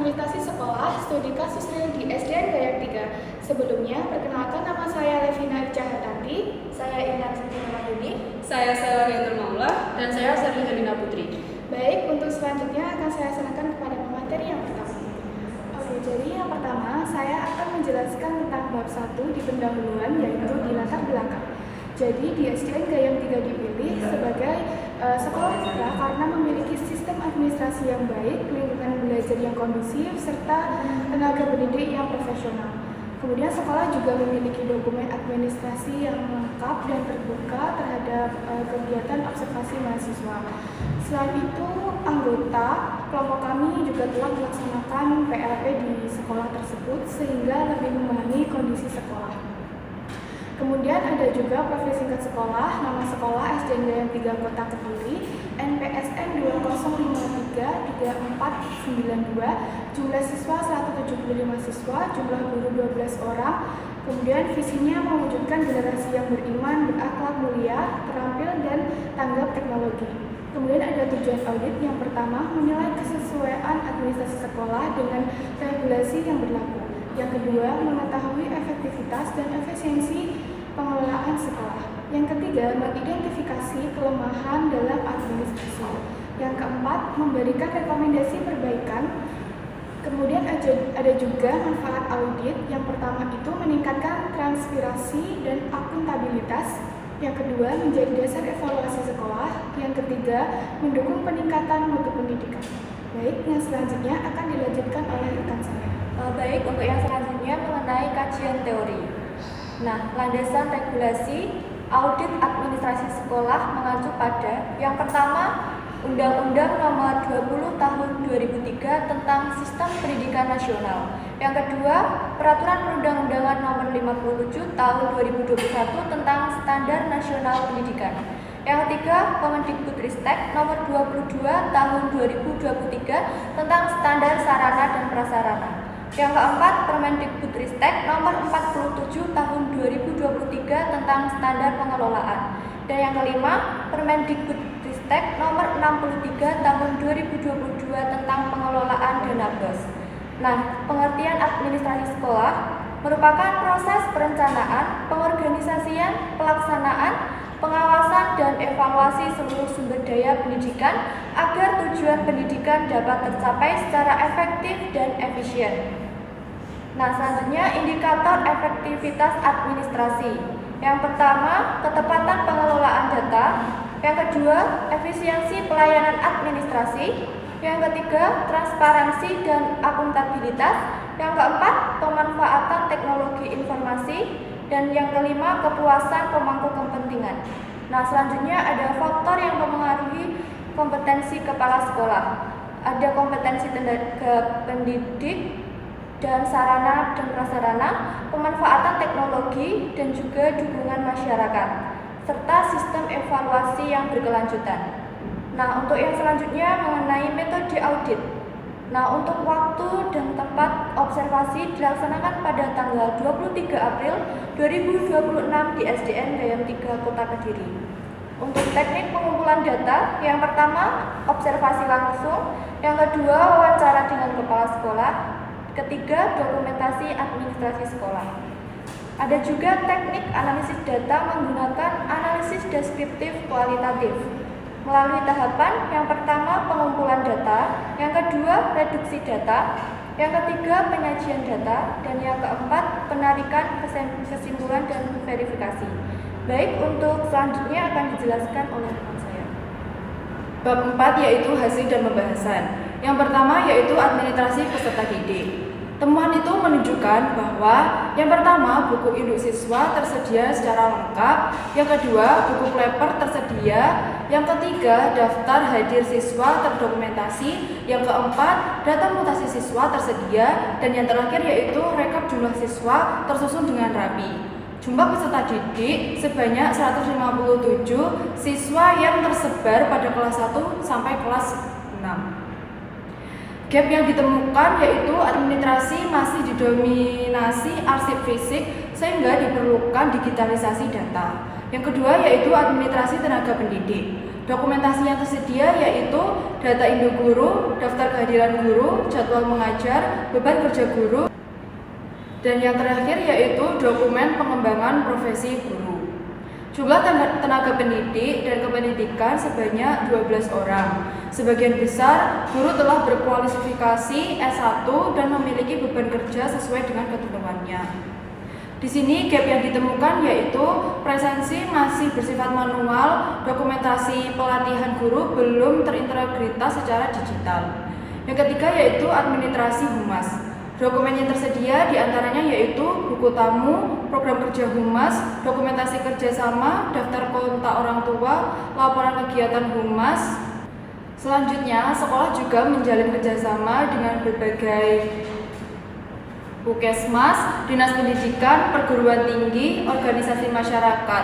Administrasi Sekolah Studi Kasus Real di SDN Gayak 3. Sebelumnya, perkenalkan nama saya Levina Icahatanti. Saya Intan Siti Mahyuni. Saya Selariatul Maula. Dan saya Serli Helina Putri. Baik, untuk selanjutnya akan saya serahkan kepada pemateri yang pertama. Oke, jadi yang pertama saya akan menjelaskan tentang bab 1 di pendahuluan, yaitu di latar belakang. Jadi di SDN Gayam 3 dipilih sebagai sekolah putra karena memiliki sistem administrasi yang baik, lingkungan belajar yang kondusif, serta tenaga pendidik yang profesional. Kemudian sekolah juga memiliki dokumen administrasi yang lengkap dan terbuka terhadap kegiatan observasi mahasiswa. Selain itu, anggota kelompok kami juga telah melaksanakan PLP di sekolah tersebut sehingga lebih memahami kondisi sekolah. Kemudian ada juga profil singkat sekolah, nama sekolah SDN Gayam 3 Kota Kediri, NPSN 20533492, jumlah siswa 175 siswa, jumlah guru 12 orang. Kemudian visinya mewujudkan generasi yang beriman, berakhlak mulia, terampil dan tanggap teknologi. Kemudian ada tujuan audit. Yang pertama, menilai kesesuaian administrasi sekolah dengan regulasi yang berlaku. Yang kedua, mengetahui efektivitas dan efisiensi pengelolaan sekolah. Yang ketiga, mengidentifikasi kelemahan dalam administrasi. Yang keempat, memberikan rekomendasi perbaikan. Kemudian ada juga manfaat audit. Yang pertama itu meningkatkan transparansi dan akuntabilitas. Yang kedua, menjadi dasar evaluasi sekolah. Yang ketiga, mendukung peningkatan mutu pendidikan. Baik, yang selanjutnya akan dilanjutkan oleh rekan saya. Baik, untuk yang selanjutnya mengenai kajian teori. Nah, landasan regulasi audit administrasi sekolah mengacu pada yang pertama, Undang-Undang Nomor 20 Tahun 2003 tentang Sistem Pendidikan Nasional. Yang kedua, Peraturan Perundang-undangan Nomor 57 Tahun 2021 tentang Standar Nasional Pendidikan. Yang ketiga, Kemendikbudristek Nomor 22 Tahun 2023 tentang Standar Sarana dan Prasarana. Yang keempat, Permendikbudristek Nomor 47 Tahun 2023 tentang Standar Pengelolaan. Dan yang kelima, Permendikbudristek Nomor 63 Tahun 2022 tentang Pengelolaan Dana BOS. Nah, pengertian administrasi sekolah merupakan proses perencanaan, pengorganisasian, pelaksanaan, pengawasan dan evaluasi seluruh sumber daya pendidikan agar tujuan pendidikan dapat tercapai secara efektif dan efisien. Nah, selanjutnya indikator efektivitas administrasi. Yang pertama, ketepatan pengelolaan data. Yang kedua, efisiensi pelayanan administrasi. Yang ketiga, transparansi dan akuntabilitas. Yang keempat, pemanfaatan teknologi informasi. Dan yang kelima, kepuasan pemangku kepentingan. Nah, selanjutnya ada faktor yang mempengaruhi kompetensi kepala sekolah. Ada kompetensi tenaga pendidik dan sarana dan prasarana, pemanfaatan teknologi dan juga dukungan masyarakat, serta sistem evaluasi yang berkelanjutan. Nah, untuk yang selanjutnya mengenai metode audit. Nah, untuk waktu dan tempat observasi dilaksanakan pada tanggal 23 April 2026 di SDN Gayam 3 Kota Kediri. Untuk teknik pengumpulan data, yang pertama observasi langsung, yang kedua wawancara dengan kepala sekolah, ketiga dokumentasi administrasi sekolah. Ada juga teknik analisis data menggunakan analisis deskriptif kualitatif. Melalui tahapan, yang pertama pengumpulan data, yang kedua reduksi data, yang ketiga penyajian data, dan yang keempat penarikan kesimpulan dan verifikasi. Baik, untuk selanjutnya akan dijelaskan oleh rekan saya. Bab 4 yaitu hasil dan pembahasan. Yang pertama yaitu administrasi peserta didik. Temuan itu menunjukkan bahwa yang pertama, buku induk siswa tersedia secara lengkap. Yang kedua, buku kleper tersedia. Yang ketiga, daftar hadir siswa terdokumentasi. Yang keempat, data mutasi siswa tersedia. Dan yang terakhir yaitu rekap jumlah siswa tersusun dengan rapi. Jumlah peserta didik sebanyak 157 siswa yang tersebar pada kelas 1 sampai kelas 6. Gap yang ditemukan yaitu administrasi masih didominasi arsip fisik sehingga diperlukan digitalisasi data. Yang kedua yaitu administrasi tenaga pendidik. Dokumentasi yang tersedia yaitu data induk guru, daftar kehadiran guru, jadwal mengajar, beban kerja guru, dan yang terakhir yaitu dokumen pengembangan profesi guru. Jumlah tenaga pendidik dan kependidikan sebanyak 12 orang. Sebagian besar guru telah berkualifikasi S1 dan memiliki beban kerja sesuai dengan ketentuannya. Di sini gap yang ditemukan yaitu presensi masih bersifat manual, dokumentasi pelatihan guru belum terintegritas secara digital. Yang ketiga yaitu administrasi humas. Dokumen yang tersedia diantaranya yaitu buku tamu, program kerja humas, dokumentasi kerjasama, daftar kontak orang tua, laporan kegiatan humas. Selanjutnya, sekolah juga menjalin kerjasama dengan berbagai Puskesmas, dinas pendidikan, perguruan tinggi, organisasi masyarakat.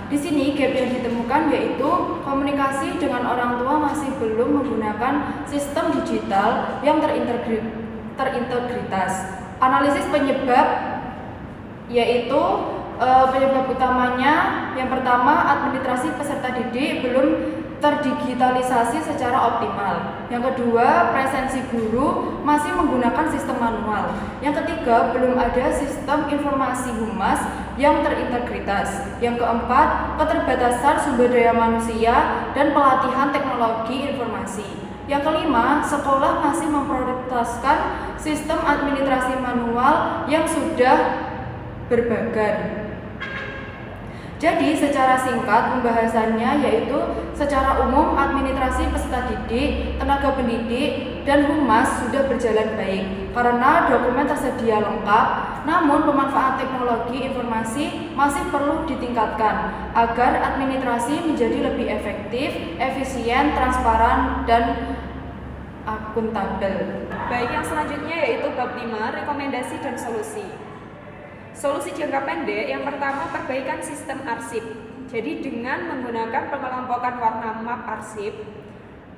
Di sini gap yang ditemukan yaitu komunikasi dengan orang tua masih belum menggunakan sistem digital yang terintegritas. Analisis penyebab yaitu penyebab utamanya yang pertama administrasi peserta didik belum terdigitalisasi secara optimal. Yang kedua, presensi guru masih menggunakan sistem manual. Yang ketiga, belum ada sistem informasi humas yang terintegritas. Yang keempat, keterbatasan sumber daya manusia dan pelatihan teknologi informasi. Yang kelima, sekolah masih memprioritaskan sistem administrasi manual yang sudah berbagan. Jadi secara singkat pembahasannya yaitu secara umum administrasi peserta didik, tenaga pendidik, dan humas sudah berjalan baik karena dokumen tersedia lengkap, namun pemanfaatan teknologi informasi masih perlu ditingkatkan agar administrasi menjadi lebih efektif, efisien, transparan, dan akuntabel. Baik, yang selanjutnya yaitu bab 5, rekomendasi dan solusi. Solusi jangka pendek yang pertama, perbaikan sistem arsip. Jadi dengan menggunakan pengelompokan warna map arsip.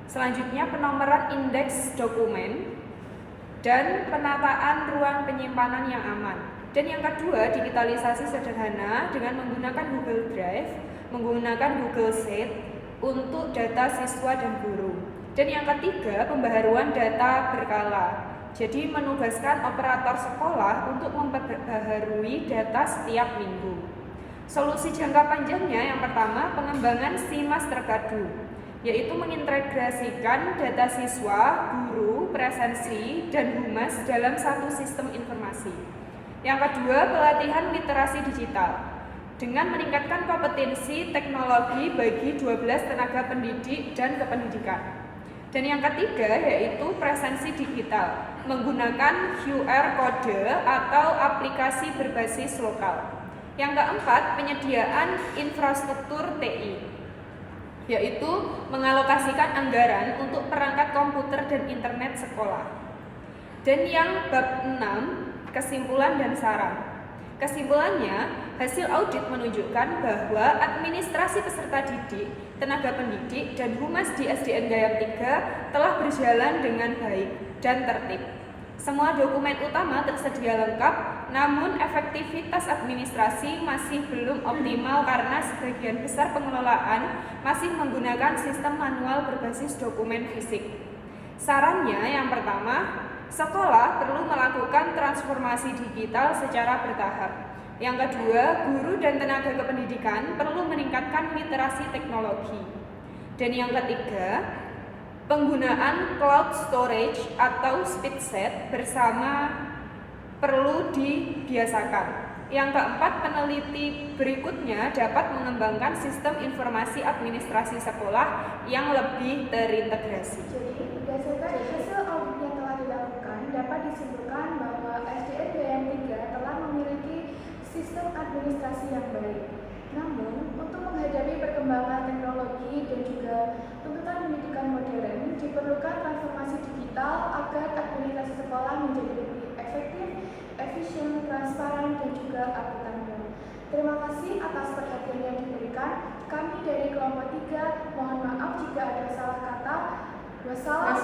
Selanjutnya penomoran indeks dokumen dan penataan ruang penyimpanan yang aman. Dan yang kedua, digitalisasi sederhana dengan menggunakan Google Drive, menggunakan Google Sheet untuk data siswa dan guru. Dan yang ketiga, pembaharuan data berkala. Jadi menugaskan operator sekolah untuk memperbaharui data setiap minggu. Solusi jangka panjangnya yang pertama, pengembangan SIMAS terpadu, yaitu mengintegrasikan data siswa, guru, presensi, dan humas dalam satu sistem informasi. Yang kedua, pelatihan literasi digital dengan meningkatkan kompetensi teknologi bagi 12 tenaga pendidik dan kependidikan. Dan yang ketiga yaitu presensi digital menggunakan QR kode atau aplikasi berbasis lokal. Yang keempat, penyediaan infrastruktur TI, yaitu mengalokasikan anggaran untuk perangkat komputer dan internet sekolah. Dan yang bab 6, kesimpulan dan saran. Kesimpulannya, hasil audit menunjukkan bahwa administrasi peserta didik, tenaga pendidik, dan humas di SDN Gayam 3 telah berjalan dengan baik dan tertib. Semua dokumen utama tersedia lengkap, namun efektivitas administrasi masih belum optimal karena sebagian besar pengelolaan masih menggunakan sistem manual berbasis dokumen fisik. Sarannya yang pertama, sekolah perlu melakukan transformasi digital secara bertahap. Yang kedua, guru dan tenaga kependidikan perlu meningkatkan literasi teknologi. Dan yang ketiga, penggunaan cloud storage atau speedset bersama perlu dibiasakan. Yang keempat, peneliti berikutnya dapat mengembangkan sistem informasi administrasi sekolah yang lebih terintegrasi. Jadi, berdasarkan hasil audit yang telah dilakukan, dapat disimpulkan bahwa SDN Gayam 3 telah memiliki sistem administrasi yang baik. Namun, untuk menghadapi perkembangan teknologi dan juga tuntutan pendidikan modern, diperlukan transformasi digital agar administrasi sekolah menjadi lebih efektif, efisien, transparan, dan juga akuntabel. Terima kasih atas perhatian yang diberikan. Kami dari kelompok 3 mohon maaf jika ada salah kata. Wassalamualaikum